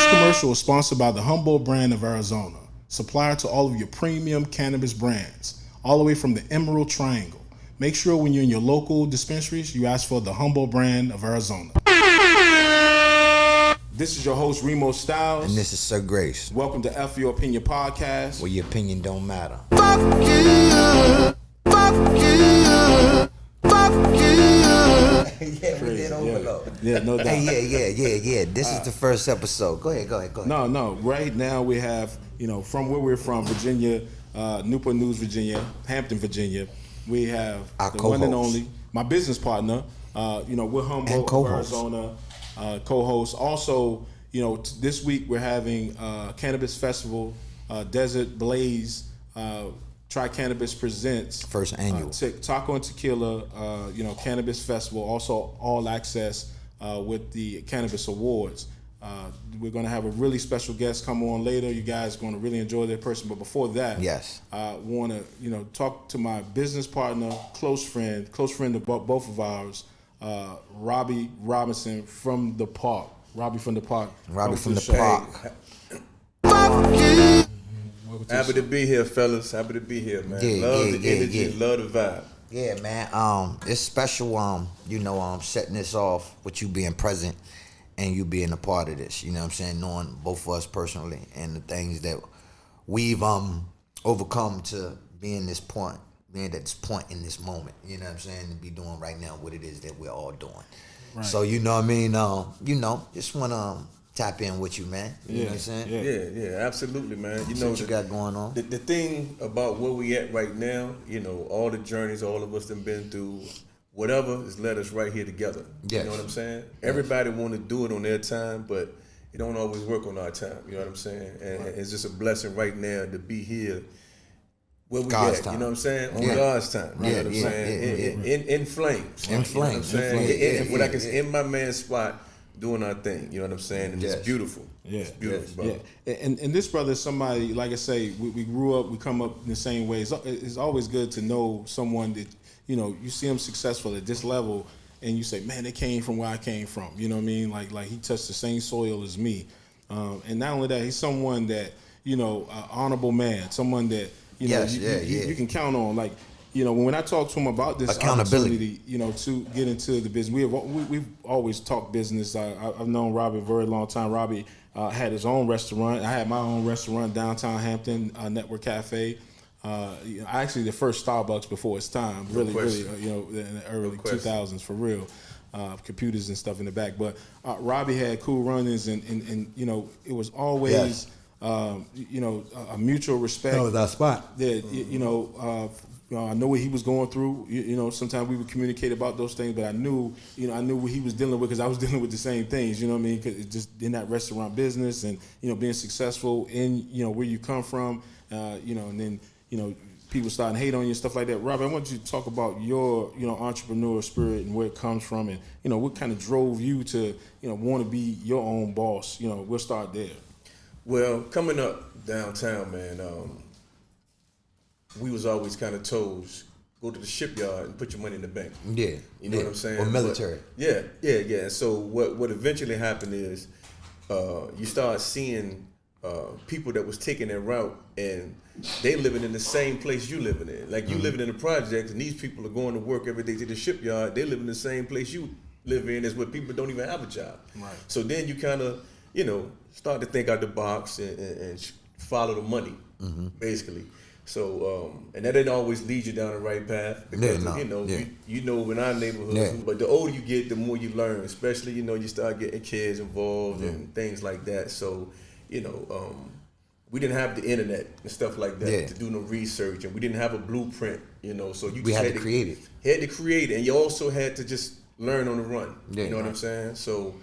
This commercial is sponsored by the Humboldt Brand of Arizona, supplier to all of your premium cannabis brands, all the way from the Emerald Triangle. Make sure when you're in your local dispensaries, you ask for the Humboldt Brand of Arizona. This is your host, Remo Styles. And this is Sir Grace. Welcome to F Your Opinion Podcast. Where your opinion don't matter. Fuck you. Fuck you. Fuck you. Yeah, we did overload. Yeah, no doubt. Yeah. This is the first episode. Go ahead. No. Right now we have, from where we're from, Virginia, Newport News, Virginia, Hampton, Virginia. We have our the co-host. One and only, my business partner. We're Humboldt, Arizona, co-host. Also, this week we're having Cannabis Festival, Desert Blaze, Try Cannabis Presents. First annual. Taco and Tequila, Cannabis Festival. Also all access with the Cannabis Awards. We're going to have a really special guest come on later. You guys are going to really enjoy that person. But before that, yes, I want to, talk to my business partner, close friend of both of ours, Robbie Robinson from the Park. Robbie from the Park. Robbie from the Park. Happy to be here, fellas. Happy to be here, man. Love the energy, love the vibe. Yeah, man. It's special. Setting this off with you being present and you being a part of this. You know what I'm saying? Knowing both of us personally and the things that we've overcome to being at this point in this moment. You know what I'm saying? To be doing right now what it is that we're all doing. Right. So you know what I mean? Just want to tap in with you, man. You know what I'm saying? Yeah, absolutely, man. What you got going on? The thing about where we at right now, all the journeys all of us have been through, whatever has led us right here together. Yes. You know what I'm saying? Everybody want to do it on their time, but it don't always work on our time. You know what I'm saying? And it's just a blessing right now to be here where we God's at. Time. You know what I'm saying? On God's time. You know what I'm saying? In flames. In flames. You know what I'm saying? I can in my man's spot doing our thing. You know what I'm saying? And it's beautiful. Yeah. It's beautiful, brother. Yeah. And this brother is somebody, like I say, we grew up, we come up in the same way. It's always good to know someone that, you see him successful at this level and you say, man, they came from where I came from. You know what I mean? Like he touched the same soil as me. And not only that, he's someone that, honorable man, someone that, you can count on. Like, when I talk to him about this accountability, to get into the business, we've always talked business. I've known Robbie a very long time. Robbie had his own restaurant. I had my own restaurant downtown Hampton, Network Cafe. Actually, the first Starbucks before its time. Really, in the early 2000s for real. Computers and stuff in the back. But Robbie had cool run-ins, and it was always a mutual respect. That was our spot. That I know what he was going through. Sometimes we would communicate about those things, but I knew what he was dealing with because I was dealing with the same things. You know what I mean? Cause it's just in that restaurant business and being successful in where you come from. And then people starting to hate on you and stuff like that. Robbie, I want you to talk about your entrepreneur spirit and where it comes from, and what kind of drove you to want to be your own boss. We'll start there. Well, coming up downtown, man, we was always kind of told, go to the shipyard and put your money in the bank. Yeah. You know what I'm saying? Or military. But, yeah. So what eventually happened is you start seeing people that was taking that route and they living in the same place you living in. Like you living in the projects and these people are going to work every day to the shipyard. They live in the same place you live in as where people don't even have a job. Right. So then you kind of, start to think out the box and follow the money, basically. So, and that didn't always lead you down the right path because, in our neighborhood, but the older you get, the more you learn, especially, you start getting kids involved and things like that. So, we didn't have the internet and stuff like that to do no research, and we didn't have a blueprint, so you just had to create it. Had to create it, and you also had to just learn on the run. You know what I'm saying? So,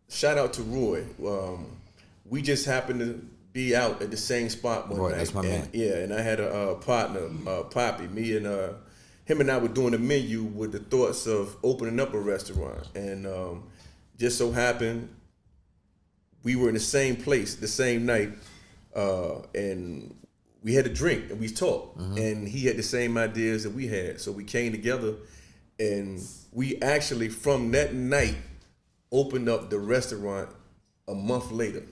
shout out to Roy. We just happened to be out at the same spot one night. That's my man. Yeah, and I had a partner, Poppy. Me and him and I were doing a menu with the thoughts of opening up a restaurant, and just so happened we were in the same place the same night, and we had a drink and we talked, and he had the same ideas that we had, so we came together, and we actually from that night opened up the restaurant a month later.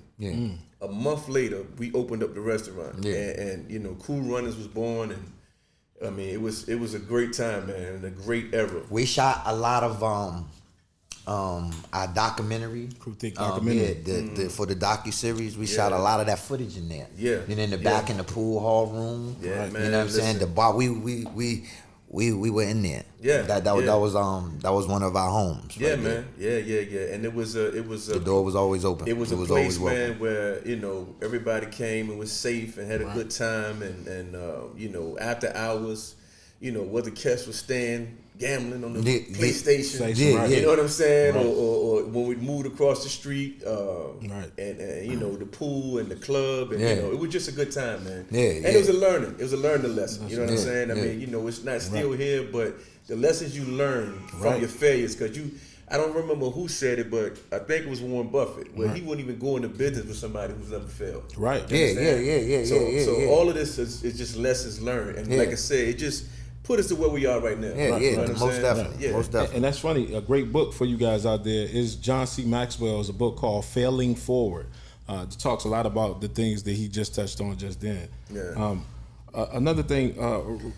A month later, we opened up the restaurant, and you know, Cool Runnings was born, and I mean, it was a great time, man, and a great era. We shot a lot of our documentary. Critique documentary. For the docu-series, we shot a lot of that footage in there. Yeah. And in the back in the pool hall room. Yeah, man. You know what I'm saying? The bar, we were in there. Yeah. That was one of our homes. Yeah, right man. there. Yeah. And it was The door was always open. It was a always place, welcome. man, where, you know, everybody came and was safe and had a good time, and you know, after hours, you know, whether cats was staying gambling on the PlayStation, you know what I'm saying, or when we moved across the street, and you know, the pool and the club, and you know, it was just a good time, man. And it was a learning lesson. You know what I'm saying? I mean, you know, it's not still here, but the lessons you learn from your failures, because I don't remember who said it, but I think it was Warren Buffett, where he wouldn't even go into business with somebody who's never failed. Right. So all of this is just lessons learned, and like I said, it just put us to where we are right now. Most definitely. Most definitely. And that's funny. A great book for you guys out there is John C. Maxwell's a book called Failing Forward. It talks a lot about the things that he just touched on just then. Yeah. Another thing,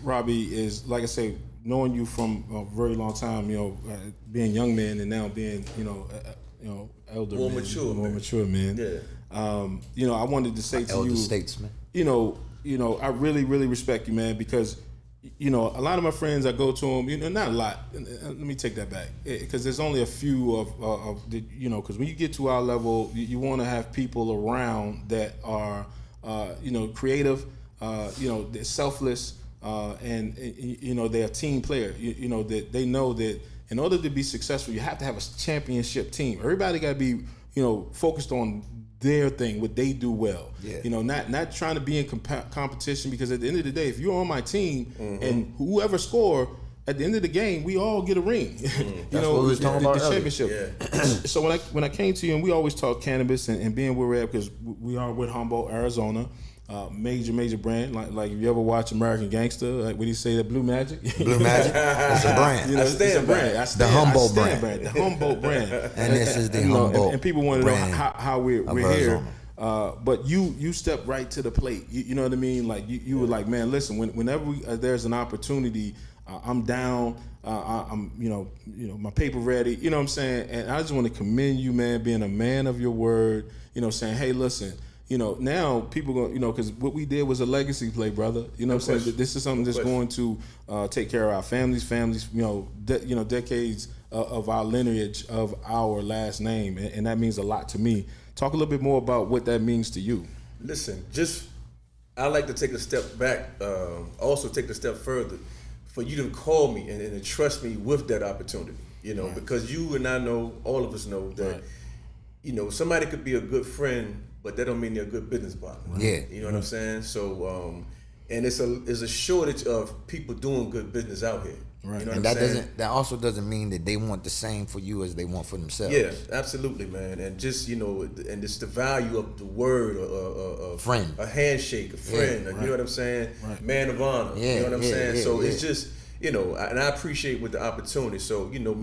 Robbie, is like I say, knowing you from a very long time, you know, being young man and now being, you know, elder, more man, mature man. Yeah. You know, I wanted to say to elder you, statesman. You know, I really, really respect you, man, because, you know, a lot of my friends, I go to them, you know, not a lot. Let me take that back, because there's only a few of the, you know, because when you get to our level, you want to have people around that are, you know, creative, you know, they're selfless, and you know, they're a team player. You know, that they know that in order to be successful, you have to have a championship team. Everybody got to be, you know, focused on their thing, what they do well. You know, not trying to be in competition, because at the end of the day, if you're on my team and whoever score at the end of the game, we all get a ring. You know, what we was talking about the championship. So when I came to you, and we always talk cannabis and being where we're at, because we are with Humboldt, Arizona. Major brand. Like if you ever watch American Gangster, like what do you say, the Blue Magic? Blue Magic, it's a brand. You know, it's a brand. The Humboldt brand. The Humboldt brand. And this is the Humboldt. And people want to know how we're here. Arizona. But you stepped right to the plate. You know what I mean? Like you were like, man, listen. Whenever there's an opportunity, I'm down. I'm you know my paper ready. You know what I'm saying? And I just want to commend you, man, being a man of your word. You know, saying, hey, listen. You know, now people go, you know, because what we did was a legacy play, brother. You know what I'm saying? This is something that's going to take care of our families, you know, decades of our lineage of our last name. And that means a lot to me. Talk a little bit more about what that means to you. Listen, I like to take a step back, also take a step further, for you to call me and trust me with that opportunity, you know, because you and I know, all of us know that, you know, somebody could be a good friend, but that don't mean they're a good business partner. You know what I'm saying? So, and it's a shortage of people doing good business out here. Right. You know and what I'm saying? that also doesn't mean that they want the same for you as they want for themselves. Yeah, absolutely, man. And just, you know, and it's the value of the word, friend, a handshake, a friend. You know what I'm saying? Man of honor. You know what I'm saying? So it's just, you know, and I appreciate with the opportunity. So, you know,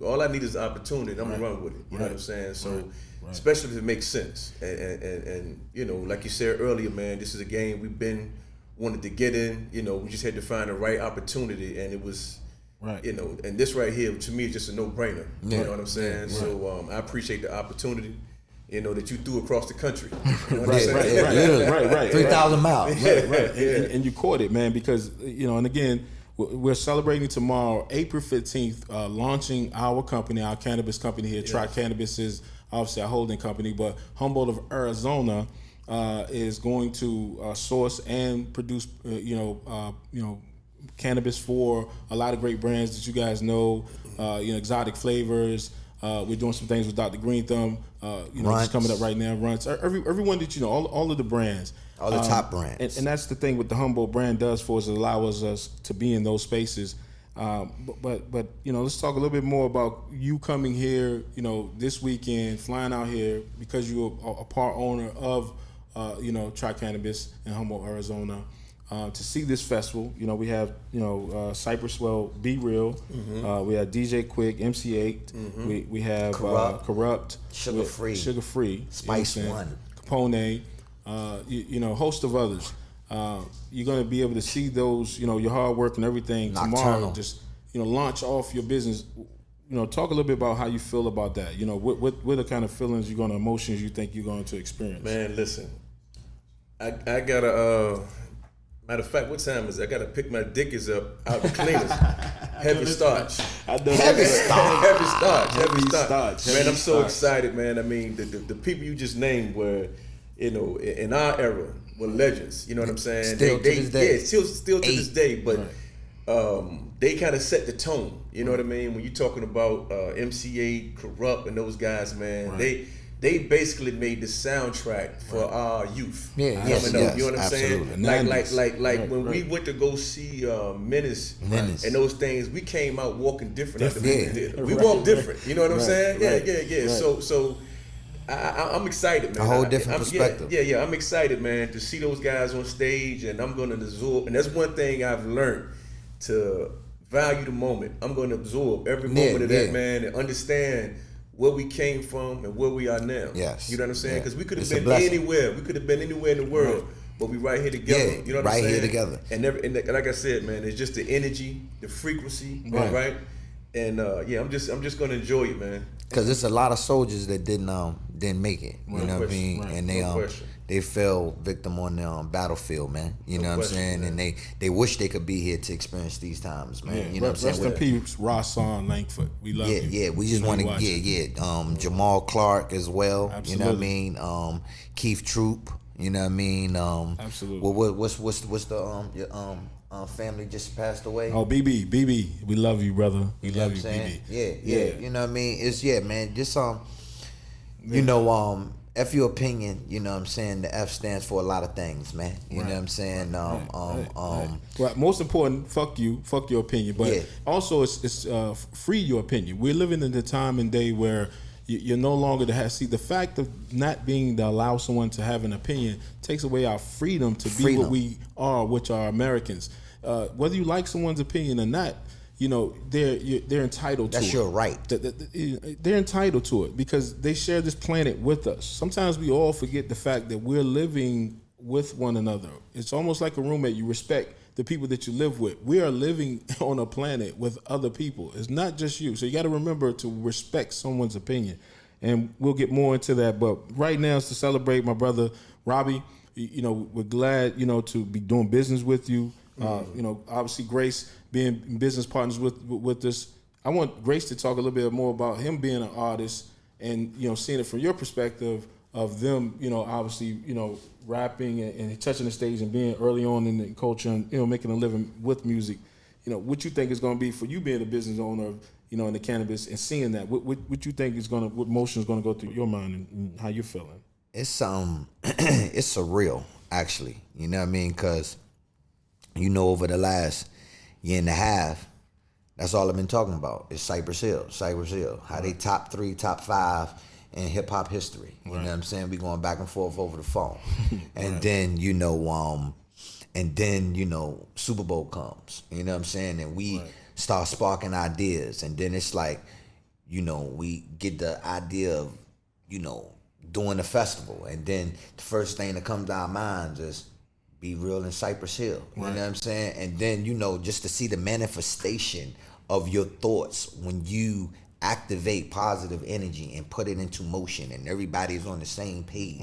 all I need is the opportunity, and I'm gonna run with it. You know what I'm saying? So. Especially if it makes sense, and you know, like you said earlier, man, this is a game we've been wanted to get in. You know, we just had to find the right opportunity, and it was, you know, and this right here to me is just a no-brainer. You know what I'm saying? So I appreciate the opportunity, you know, that you threw across the country. You know what I'm saying? Right. 3,000 miles. And you caught it, man, because, you know, and again, we're celebrating tomorrow, April 15th, launching our company, our cannabis company here. Try Cannabis is obviously our holding company, but Humboldt of Arizona is going to source and produce, you know, cannabis for a lot of great brands that you guys know. You know, exotic flavors. We're doing some things with Dr. Green Thumb. You know, it's coming up right now. Runts. Everyone that you know, all of the brands. All the top brands. And that's the thing what the Humboldt brand does for us. It allows us to be in those spaces. But you know, let's talk a little bit more about you coming here, you know, this weekend, flying out here because you're a part owner of, you know, Try Cannabis in Humboldt, Arizona. to see this festival. You know, we have Cypress Well, Be Real. We have DJ Quick, MC8. We have Corrupt, Sugar Free, Spice One, Capone. Host of others. You're going to be able to see those, your hard work and everything tomorrow. Just, launch off your business. Talk a little bit about how you feel about that. What are the kind of feelings emotions you think you're going to experience? Man, listen, I gotta, matter of fact, what time is it? I gotta pick my dickies up out the cleaners. Heavy starch. Heavy starch. Man, I'm so excited, man. I mean, the people you just named were, in our era, were legends. You know what I'm saying? Still to this day. Yeah, still to this day. But they kind of set the tone. You know what I mean? When you're talking about MC8, Corrupt, and those guys, man, they basically made the soundtrack for our youth. Yeah, coming up. You know what I'm absolutely. saying? Like when we went to go see Menace and those things, we came out walking different at the movie theater. We walked different. You know what I'm saying? Yeah. Right. So I'm excited, man. A whole different perspective. Yeah. I'm excited, man, to see those guys on stage, and I'm going to absorb. And that's one thing I've learned, to value the moment. I'm going to absorb every moment of that, man, and understand where we came from and where we are now. Yes. You know what I'm saying? Because we could have been blessing. anywhere. We could have been anywhere in the world, but we right here together. Yeah, you know what I'm saying? right here together. And like I said, man, it's just the energy, the frequency, right? And I'm just gonna enjoy it, man. Because there's a lot of soldiers that didn't make it. You know what I mean? Right. And they fell victim on the battlefield, man. You know what I'm saying? Man. And they wish they could be here to experience these times, man. Yeah. You know what I'm saying? Rest in peace, Rashawn Langford. We love you. Yeah, we just want to Jamal Clark as well. Absolutely. You know what I mean? Keith Troop. You know what I mean? Absolutely. What's the your family just passed away? Oh, BB, we love you, brother. We love you, BB. Yeah. You know what I mean? It's man. Just F your opinion. You know what I'm saying? The F stands for a lot of things, man. You know what I'm saying? Well, most important, fuck your opinion, but also it's free your opinion. We're living in the time and day where you're no longer the fact of not being to allow someone to have an opinion takes away our freedom to be what we are, which are Americans. Whether you like someone's opinion or not, they're entitled to it. That's your right. They're entitled to it because they share this planet with us. Sometimes we all forget the fact that we're living with one another. It's almost like a roommate. You respect the people that you live with. We are living on a planet with other people. It's not just you. So you got to remember to respect someone's opinion. And we'll get more into that. But right now it's to celebrate my brother, Robbie. We're glad, to be doing business with you. Obviously Grace being business partners with us. I want Grace to talk a little bit more about him being an artist and, seeing it from your perspective of them, obviously, rapping and touching the stage and being early on in the culture and, making a living with music. What you think is going to be for you being a business owner, in the cannabis and seeing that, what you think what motion is going to go through your mind and how you're feeling? It's it's surreal, actually. You know what I mean? Because, over the last year and a half, that's all I've been talking about is Cypress Hill. How they top 3, top 5 in hip hop history. You know what I'm saying? We going back and forth over the phone. And then, Super Bowl comes. You know what I'm saying? And we start sparking ideas. And then it's like, we get the idea of, doing a festival. And then the first thing that comes to our minds is Be Real in Cypress Hill. You know what I'm saying? And then, just to see the manifestation of your thoughts when you activate positive energy and put it into motion and everybody's on the same page,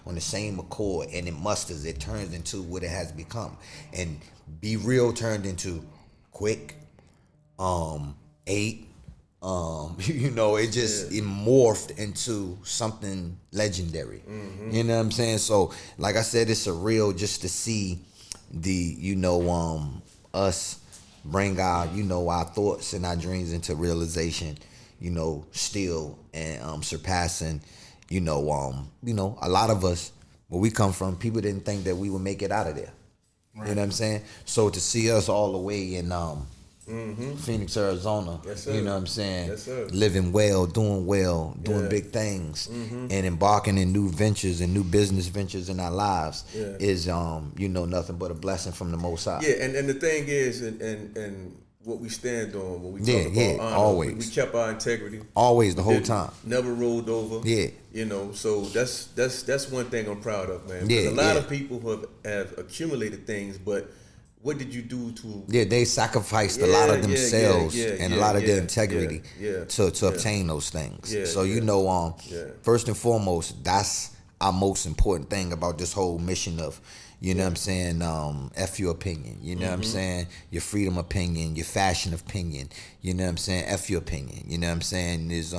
on the same accord, and it musters, it turns into what it has become. And Be Real turned into Quick, 8, it morphed into something legendary. You know what I'm saying? So, like I said, it's surreal just to see us bring our, our thoughts and our dreams into realization, still and surpassing, a lot of us, where we come from, people didn't think that we would make it out of there. You know what I'm saying? So to see us all the way in Phoenix, Arizona. Yes, sir. You know what I'm saying? Yes, sir. Living well, doing big things, and embarking in new ventures and new business ventures in our lives is nothing but a blessing from the Most High. Yeah, and the thing is, and what we stand on when we talk about honor, always. We kept our integrity. Always, the whole time. Never rolled over. Yeah. So that's one thing I'm proud of, man. Yeah, a lot of people have accumulated things, but what did you do to? Yeah, they sacrificed a lot of themselves and a lot of their integrity to obtain those things. First and foremost, that's our most important thing about this whole mission of, you know what I'm saying, F your opinion. You know what I'm saying? Your freedom opinion, your fashion opinion. You know what I'm saying? F your opinion. You know what I'm saying? Is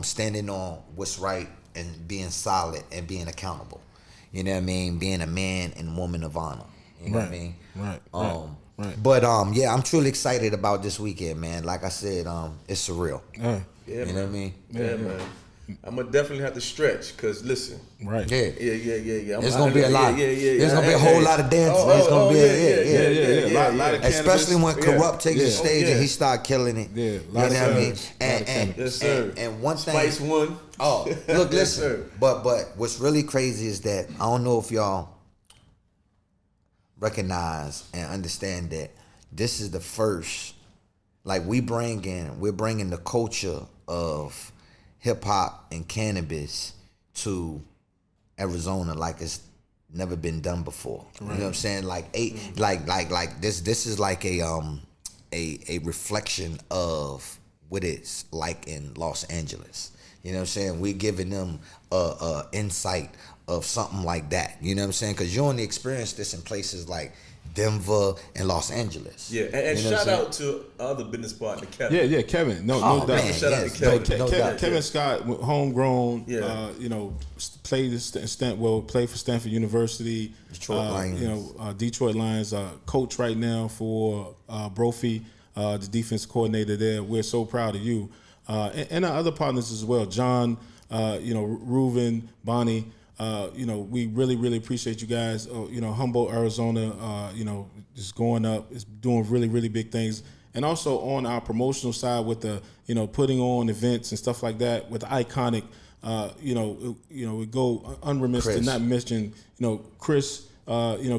standing on what's right and being solid and being accountable. You know what I mean? Being a man and woman of honor. You know what I mean? Right. But I'm truly excited about this weekend, man. Like I said, it's surreal. You know what I mean? Yeah, man. I'm gonna definitely have to stretch, cause listen. Right. Yeah. There's gonna be a lot. There's gonna be a whole lot of dancing. There's gonna be a lot of especially when Corrupt takes the stage and he start killing it. Yeah. You know what I mean? Yes, sir. And one thing. Spice One. Oh, look, Yes, listen. sir. But what's really crazy is that I don't know if y'all recognize and understand that this is the first. Like we're bringing the culture of hip hop and cannabis to Arizona like it's never been done before. Right. You know what I'm saying? Like this is like a reflection of what it's like in Los Angeles. You know what I'm saying? We're giving them a insight of something like that. You know what I'm saying? Because you only experience this in places like Denver and Los Angeles. Yeah, and you know shout out to other business partner Kevin. Yeah, Kevin. No doubt. Man, Shout out to Kevin. Kevin Scott, homegrown. Played for Stanford University. Detroit Lions. Detroit Lions coach right now for Brophy, the defense coordinator there. We're so proud of you, and our other partners as well. John, Reuven, Bonnie. We really, really appreciate you guys. Humboldt, Arizona, is going up. It's doing really, really big things. And also on our promotional side with the, putting on events and stuff like that with the iconic, we go unremiss to not mention, Chris,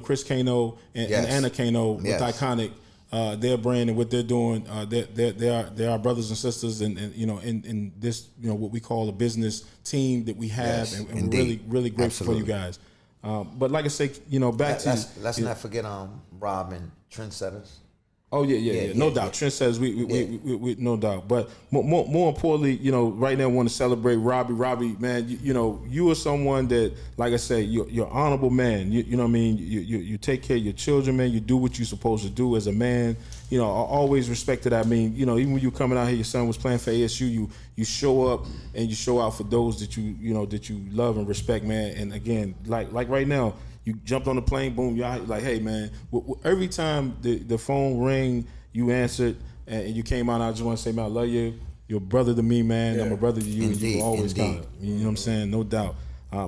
Chris Kano and Anna Kano with iconic. Their brand and what they're doing, they are brothers and sisters, and in this what we call a business team that we have, and we're really, really grateful for you guys. But like I say, back to let's not forget Rob and Trendsetters. Oh yeah. No doubt. Trent says we no doubt. But more importantly, right now I want to celebrate Robbie. Robbie, man, you are someone that, like I say, you're honorable man. You know what I mean? You take care of your children, man. You do what you're supposed to do as a man. I always respected that. I mean, even when you coming out here, your son was playing for ASU. You show up and you show out for those that that you love and respect, man. And again, like right now. You jumped on the plane, boom, you're like, hey, man, every time the phone rang, you answered, and you came out, I just want to say, man, I love you. You're a brother to me, man. I'm a brother to you. Indeed, you always got it. You know what I'm saying? No doubt.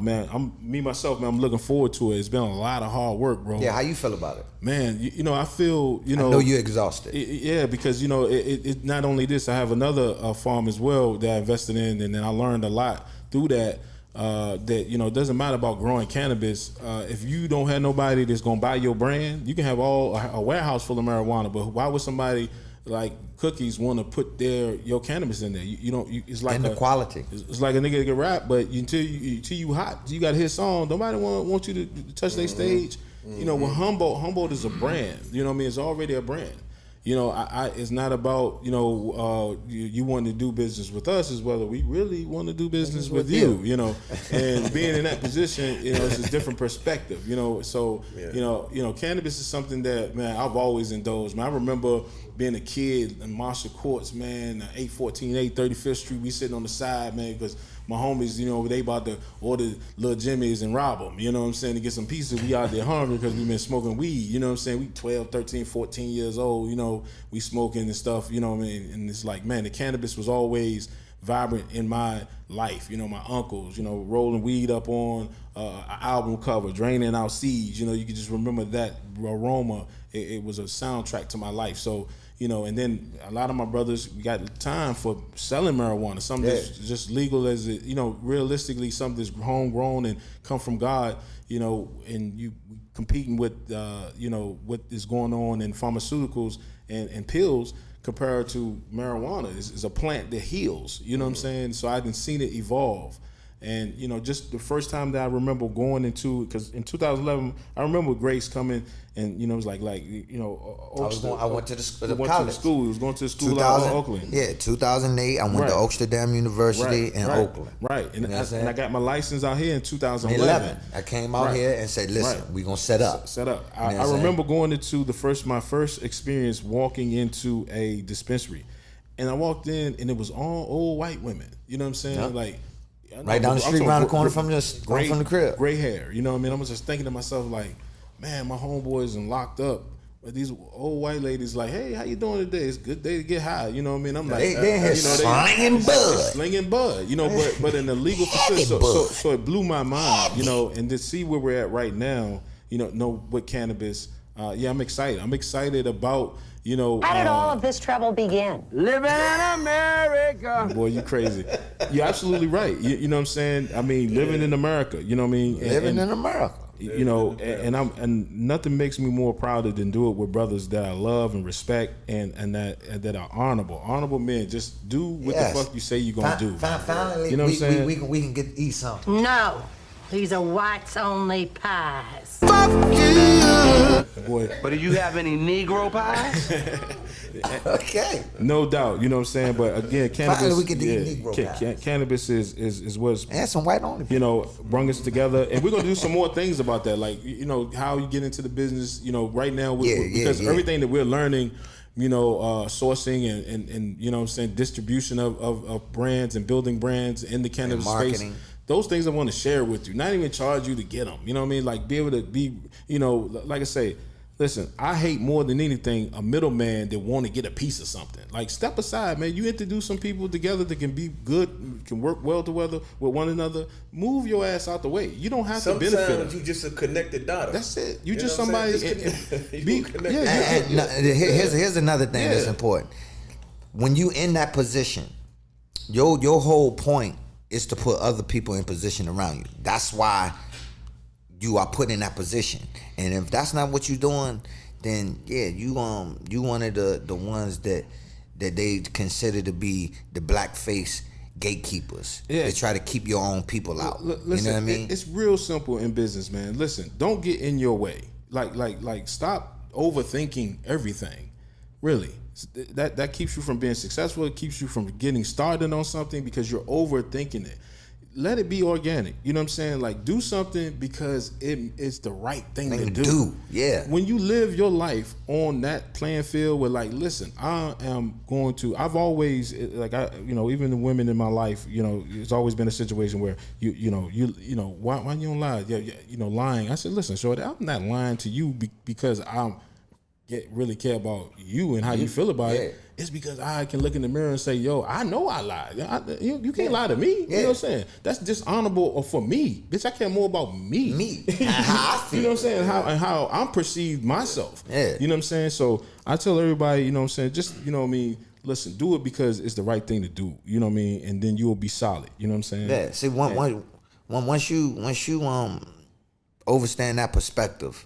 Man, I'm looking forward to it. It's been a lot of hard work, bro. Yeah, how you feel about it? Man, I feel, I know you're exhausted. Because, it not only this, I have another farm as well that I invested in, and then I learned a lot through that. It doesn't matter about growing cannabis. If you don't have nobody that's gonna buy your brand, you can have a warehouse full of marijuana. But why would somebody like Cookies want to put your cannabis in there? It's like and the quality. It's like a nigga that can rap, but until you hot, you got his song. Nobody want you to touch their stage. With Humboldt is a brand. You know what I mean? It's already a brand. It's not about, you want to do business with us, is whether we really want to do business with you, and being in that position, it's a different perspective, so, cannabis is something that, man, I've always indulged, man. I remember being a kid in Marshall Courts, man, 814, 835th Street, we sitting on the side, man, because my homies, they about to order Lil Jimmy's and rob them, you know what I'm saying, to get some pieces. We out there hungry because we been smoking weed, you know what I'm saying? We 12, 13, 14 years old, we smoking and stuff, you know what I mean? And it's like, man, the cannabis was always vibrant in my life. You know, my uncles, you know, rolling weed up on an album cover, draining out seeds. You know, you can just remember that aroma. It was a soundtrack to my life. So, you know, and then a lot of my brothers, we got time for selling marijuana. Something that's just legal as it, you know, realistically, something that's homegrown and come from God, you know, and you competing with, you know, what is going on in pharmaceuticals and pills compared to marijuana. It's a plant that heals, you know what I'm saying? So I done seen it evolve. And, you know, just the first time that I remember going into, because in 2011, I remember Grace coming and, you know, it was like you know, I went to the went college. to the school. He was going to the school out of Oakland. Yeah, 2008, I went to Oaksterdam University in Oakland. Right. And, You know what I'm I got my license out here in 2011. I came out here and said, listen, we're going to set up. I remember going into my first experience walking into a dispensary. And I walked in and it was all old white women. You know what I'm saying? Yep. Like, Right down the street, around the corner from the crib. Gray hair, you know what I mean? I was just thinking to myself, like, man, my homeboys are locked up. But these old white ladies like, hey, how you doing today? It's a good day to get high. You know what I mean? I'm like, they in here you know, slinging bud. Slinging bud, you know, but in the legal facility. So it blew my mind, you know, and to see where we're at right now, you know with cannabis, I'm excited. I'm excited about, you know. How did all of this trouble begin? Living in America. Boy, you crazy. You're absolutely right. You know what I'm saying? I mean, living in America, you know what I mean? Living in America. You know, and nothing makes me more prouder than do it with brothers that I love and respect and that are honorable. Honorable men. Just do what the fuck you say you're gonna do. Finally, you know what I'm saying? We can eat something. No, these are whites only pies. Fuck you. Boy. But do you have any Negro pies? Okay. No doubt, you know what I'm saying? But again, cannabis. Finally, we get to eat Negro pies. Cannabis is what's And some white only. you know, brung us together, and we're gonna do some more things about that. Like, you know, how you get into the business. You know, right now, because everything that we're learning, you know, sourcing and you know what I'm saying, distribution of brands and building brands in the cannabis space. Those things I want to share with you. Not even charge you to get them. You know what I mean? Like, be able to be, you know, like I say, listen, I hate more than anything a middleman that want to get a piece of something. Like, step aside, man. You introduce some people together that can be good, can work well together with one another. Move your ass out the way. You don't have to benefit them. Sometimes you just a connected daughter. That's it. You just somebody. Here's another thing that's important. When you in that position, your whole point is to put other people in position around you. That's why you are put in that position. And if that's not what you're doing, then you one of the ones that they consider to be the blackface gatekeepers. Yeah. They try to keep your own people out. Listen, you know what I mean? It's real simple in business, man. Listen, don't get in your way. Like stop overthinking everything. Really. That keeps you from being successful. It keeps you from getting started on something because you're overthinking it. Let it be organic. You know what I'm saying? Like, do something because it's the right thing to do. Yeah. When you live your life on that playing field with, like, listen, I've always, like, even the women in my life, you know, it's always been a situation where you know, why you don't lie? Yeah, you know, lying. I said, listen, shorty, I'm not lying to you because really care about you and how you feel about it. It's because I can look in the mirror and say, yo, I know I lied. You can't lie to me. You know what I'm saying? That's dishonorable or for me. Bitch, I care more about me. How I feel. You know what I'm saying? How I'm perceived myself. Yeah. You know what I'm saying? So I tell everybody, you know what I'm saying, just, you know what I mean, listen, do it because it's the right thing to do. You know what I mean? And then you will be solid. You know what I'm saying? Yeah. See, once you understand that perspective,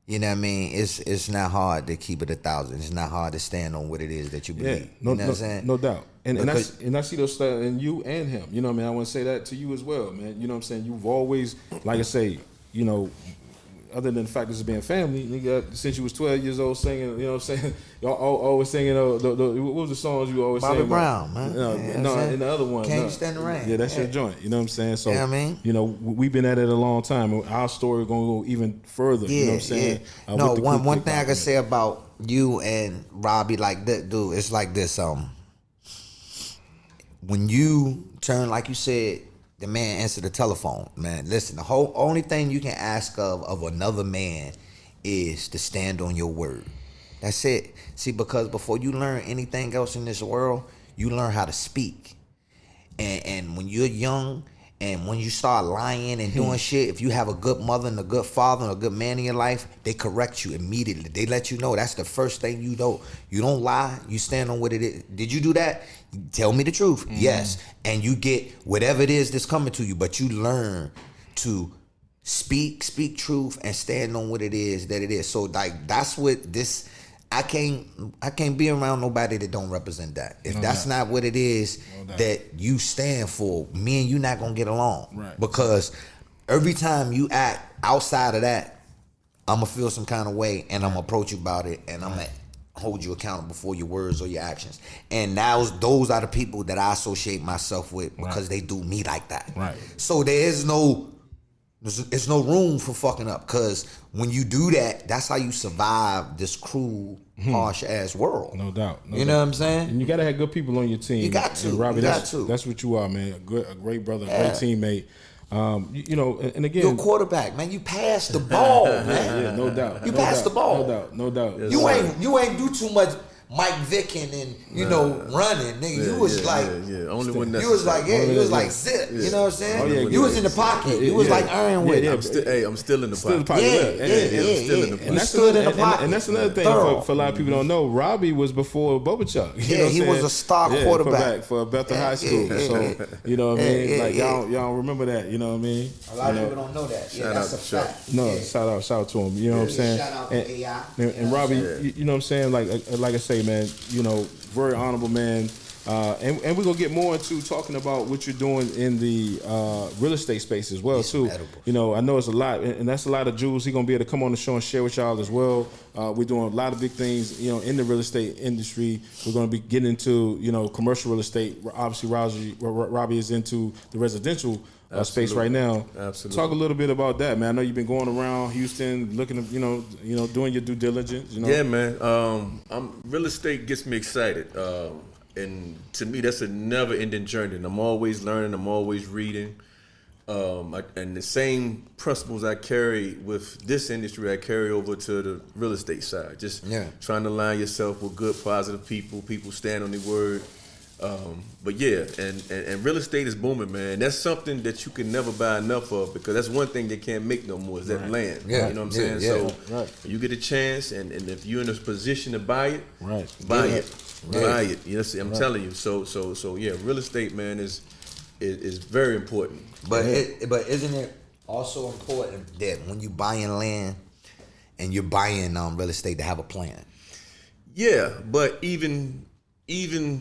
you know what I mean? It's not hard to keep it 1,000. It's not hard to stand on what it is that you believe. You know what I'm saying? No doubt. And I see those stuff in you and him. You know what I mean? I want to say that to you as well, man. You know what I'm saying? You've always, like I say, you know, other than the fact of being family, nigga, since you was 12 years old singing, you know what I'm saying? Y'all always singing, what was the songs you always sang? Bobby Brown, man. And the other one. Can't You Stand the Rain? Yeah, that's your joint. You know what I'm saying? So, you know what I mean? You know, we've been at it a long time. And our story going to go even further. You know what I'm saying? No, one thing I can say about you and Robbie, like that, dude, it's like this. When you turn, like you said, the man answered the telephone. Man, listen, the only thing you can ask of another man is to stand on your word. That's it. See, because before you learn anything else in this world, you learn how to speak. And when you're young and when you start lying and doing shit, if you have a good mother and a good father and a good man in your life, they correct you immediately. They let you know that's the first thing you know. You don't lie. You stand on what it is. Did you do that? Tell me the truth. Yes. And you get whatever it is that's coming to you, but you learn to speak truth and stand on what it is that it is. So like that's what this. I can't be around nobody that don't represent that. If that's not what it is that you stand for, me and you not gonna get along. Right. Because every time you act outside of that, I'm gonna feel some kind of way and I'm gonna approach you about it and I'm gonna hold you accountable for your words or your actions. And now those are the people that I associate myself with because they do me like that. Right. So there's no room for fucking up, because when you do that, that's how you survive this cruel, harsh ass world. No doubt. You know what I'm saying? And you gotta have good people on your team. You got to. And Robbie, You got to. that's what you are, man. A great brother, a great teammate. You know, and again, You're a quarterback, man. You pass the ball, man. yeah, no doubt. You no pass doubt, the ball. No doubt. You ain't do too much Mike Vickin and running, nigga. You was only when you was like you was like zip. You know what I'm saying? You was in the pocket. You was like iron with. I'm still in the pocket. I'm still in the pocket. And that's stood in the pocket. And that's another thing for a lot of people don't know. Robbie was before Boba Chuck. You know what I'm he saying? was a star quarterback for Bethel High School. So you know what I mean? Like y'all remember that? You know what I mean? A lot of people don't know that. Yeah, that's a fact. No, shout out to him. You know what I'm saying? Shout out to AI. And Robbie, you know what I'm saying? Like I say, man, you know, very honorable man. And we're gonna get more into talking about what you're doing in the real estate space as well too. You know, I know it's a lot, and that's a lot of jewels. He's gonna be able to come on the show and share with y'all as well. We're doing a lot of big things, you know, in the real estate industry. We're gonna be getting into, you know, commercial real estate. Obviously, Robbie is into the residential space right now. Absolutely. Talk a little bit about that, man. I know you've been going around Houston, looking at, you know, doing your due diligence. You know? Yeah, man. Real estate gets me excited. And to me, that's a never-ending journey. And I'm always learning. I'm always reading. And the same principles I carry with this industry, I carry over to the real estate side. Just trying to align yourself with good, positive people. People stand on their word. But yeah, and real estate is booming, man. That's something that you can never buy enough of, because that's one thing they can't make no more is that land. Yeah. You know what I'm saying? So you get a chance, and if you're in a position to buy it, buy it. Buy it. Yes, I'm telling you. So yeah, real estate, man, is very important. But isn't it also important that when you buying land and you're buying real estate to have a plan? Yeah, but even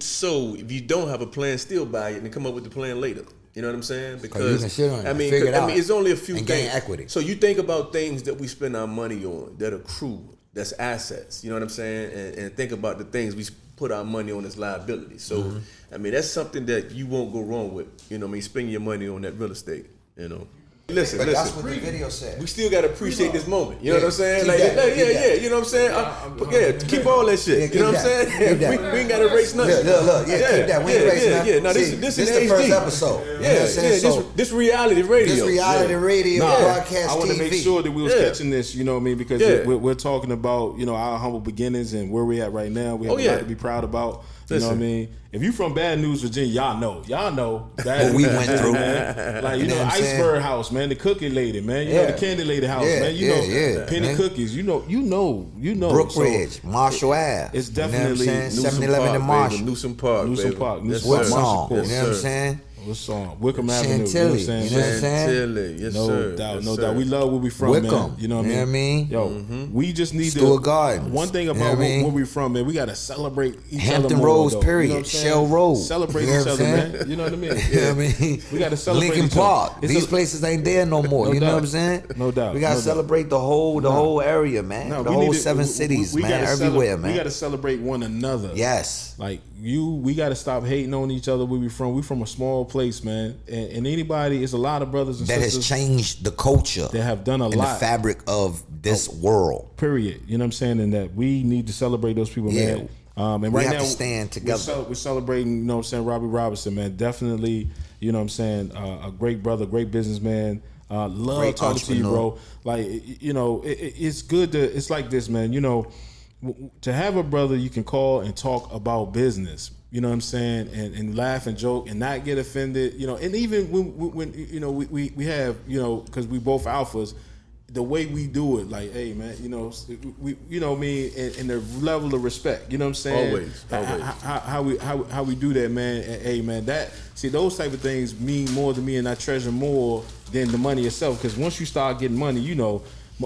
so, if you don't have a plan, still buy it and come up with the plan later. You know what I'm saying? Because you can sit on it, I mean, figure it out, it's only a few and things. gain equity. So you think about things that we spend our money on that accrue, that's assets. You know what I'm saying? And think about the things we put our money on as liability. So I mean, that's something that you won't go wrong with. You know what I mean? Spending your money on that real estate. You know. Listen. That's what the video said. We still gotta appreciate this moment. You know what I'm saying? Keep Like, that. you know what I'm saying? Keep all that shit. You know what I'm saying? We ain't gotta erase nothing. Look, keep that. We ain't erasing nothing. No, this this is the HD. first episode. You know what I'm saying? So this reality radio. this reality radio, broadcast I want to TV. make sure that we was catching this, you know what I mean? Because we're talking about, you know, our humble beginnings and where we're at right now. We have a lot to be proud about. You know what I mean? If you from Bad News, Virginia, y'all know what we went through. Man. Like, you know, what I'm saying? Iceberg House, man, the cookie lady, man. You know, the candy lady house, man. You know, Penny Cookies. You know. Brookridge, Marshall Ave. It's definitely 7-Eleven in Marshall. Newsom Park. What song? You know what I'm saying? What song? Wickham Avenue. Chantilly. You know what I'm You know what I'm saying? Chantilly. Yes, sir. No doubt. We love where we from, Wickham. man. You know what I mean? Yo, we just need Stewart Gardens. One thing about where we from, man, we got to celebrate each Hampton other more, Roads, though. period. You know what I'm saying? Shell Road. Celebrate You know each what other, I'm man. saying? You know what I mean? You know what I mean? We got to celebrate Lincoln each other. Park. These places ain't there no more. No You know doubt. what I'm saying? No doubt. We got to No doubt. celebrate the whole area, man. No, the we whole need to- 7 cities, we man. gotta Everywhere, man. We got to celebrate one another. Yes. Like we got to stop hating on each other where we from. We from a small place, man. And anybody, it's a lot of brothers and That sisters has changed the culture. that have done a and lot. the fabric of this world. Period. You know what I'm saying? And that we need to celebrate those people, Yeah. man. And We right have now, to stand together. We're celebrating, you know what I'm saying, Robbie Robinson, man. Definitely, you know what I'm saying, a great brother, great businessman. Love Great talking to you, entrepreneur. bro. Like, you know, it's good to, it's like this, man. You know, to have a brother you can call and talk about business. you know what I'm saying, and laugh and joke and not get offended, you know, and even when you know, we have, you know, because we both alphas, the way we do it, like, hey man, you know, we, you know what I mean, and the level of respect, you know what I'm saying? Always. How we do that, man. And, hey man, that, see, those type of things mean more to me, and I treasure more than the money itself. Because once you start getting money, you know,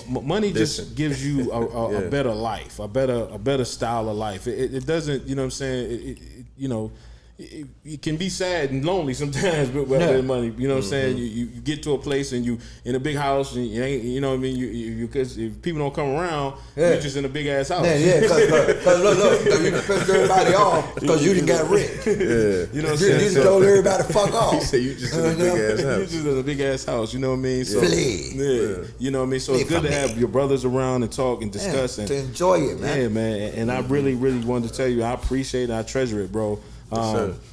money just gives you a better life, a better style of life. It doesn't, you know what I'm saying? You know, it can be sad and lonely sometimes with money. You know what I'm saying? You get to a place and you in a big house and you ain't, you know what I mean? You because if people don't come around, you're just in a big ass house. Yeah, because look, you pissed everybody off because you didn't get rich. Yeah. You know what I'm saying? You just told everybody to fuck off. You say you just in a big ass You're house. just in a big ass house. You know what I mean? So, Flee. you know what I mean? So it's good to have your brothers around and talk and discuss and to enjoy it, man. Yeah, man. And I really wanted to tell you, I appreciate it. I treasure it, bro.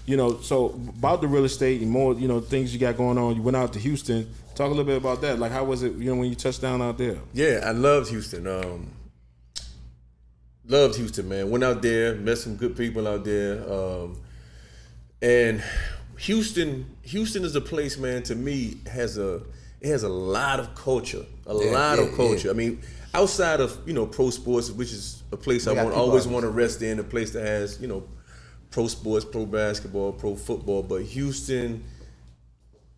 You know, so about the real estate and more, you know, things you got going on. You went out to Houston. Talk a little bit about that. Like, how was it, you know, when you touched down out there? Yeah, I loved Houston. Loved Houston, man. Went out there, met some good people out there. And Houston is a place, man, to me, it has a lot of culture. A lot of culture. I mean, outside of, you know, pro sports, which is a place I always want to rest in, a place that has, you know, pro sports, pro basketball, pro football, but Houston,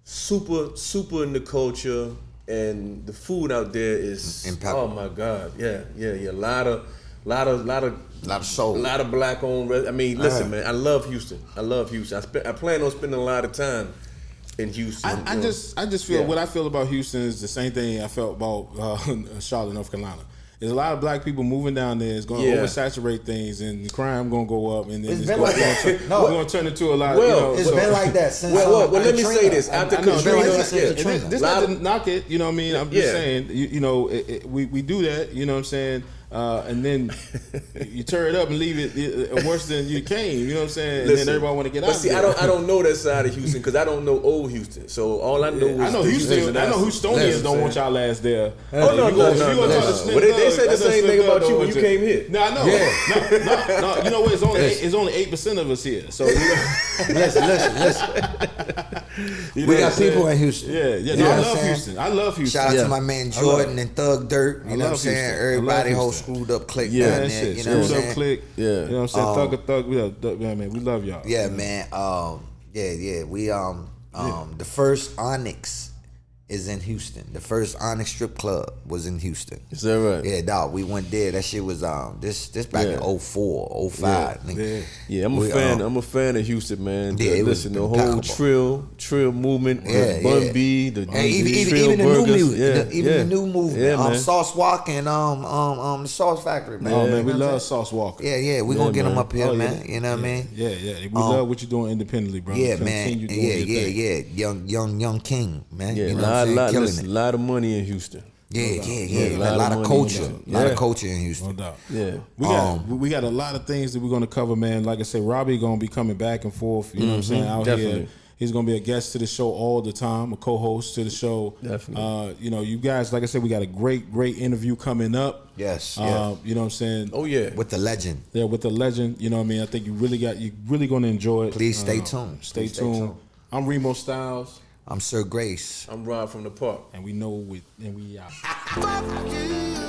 super in the culture, and the food out there is impeccable. Oh my God, yeah, a lot of soul, a lot of black owned. I mean, listen, man, I love Houston. I plan on spending a lot of time in Houston. I just feel what I feel about Houston is the same thing I felt about Charlotte, North Carolina. There's a lot of black people moving down there. It's going to oversaturate things, and the crime going to go up, and then it's going to turn into a lot. Well, you know, it's been like that since. Well, let me say this. After Katrina, this not to knock it. You know what I mean? I'm just saying. You know, we do that. You know what I'm saying? And then you tear it up and leave it worse than you came. You know what I'm saying? And then everybody want to get out. But see, I don't know that side of Houston because I don't know old Houston. So all I know is I know Houston. I know Houstonians don't want y'all ass there. Oh no. Well, they said the same thing about you when you came here. No, I know. Yeah. No. You know what? It's only 8% of us here. So listen. We got people in Houston. Yeah. No, I love Houston. Shout out to my man Jordan and Thug Dirt. You know what I'm saying? Everybody whole screwed up clique down there. You know what I'm saying? Clique. Yeah. You know what I'm saying? Thug. We love y'all. Yeah, man. We the first Onyx is in Houston. The first Onyx strip club was in Houston. Is that right? Yeah, dog. We went there. That shit was this back in 04, 05. Yeah, I'm a fan of Houston, man. Yeah, it was the whole trill movement, Bun B, the even the new music, even the new movement. Yeah, Sauce Walk and the Sauce Factory, man. Oh man, we love Sauce Walker. Yeah, we gonna get them up here, man. You know what I mean? Yeah. We love what you're doing independently, bro. Yeah, man. Yeah. Young King, man. Yeah, you know a lot of money in Houston. Yeah. A lot of culture. A lot of culture in Houston. No doubt. Yeah. We got a lot of things that we're gonna cover, man. Like I said, Robbie gonna be coming back and forth, you know what I'm saying, out here. He's gonna be a guest to the show all the time, a co-host to the show. Definitely. You know, you guys, like I said, we got a great interview coming up. Yes. You know what I'm saying? Oh yeah. With the legend. Yeah, with the legend. You know what I mean? I think you really gonna enjoy it. Please stay tuned. Stay tuned. I'm Remo Styles. I'm Sir Grace. I'm Rob from the Park. And we know it, and we out. Fuck you.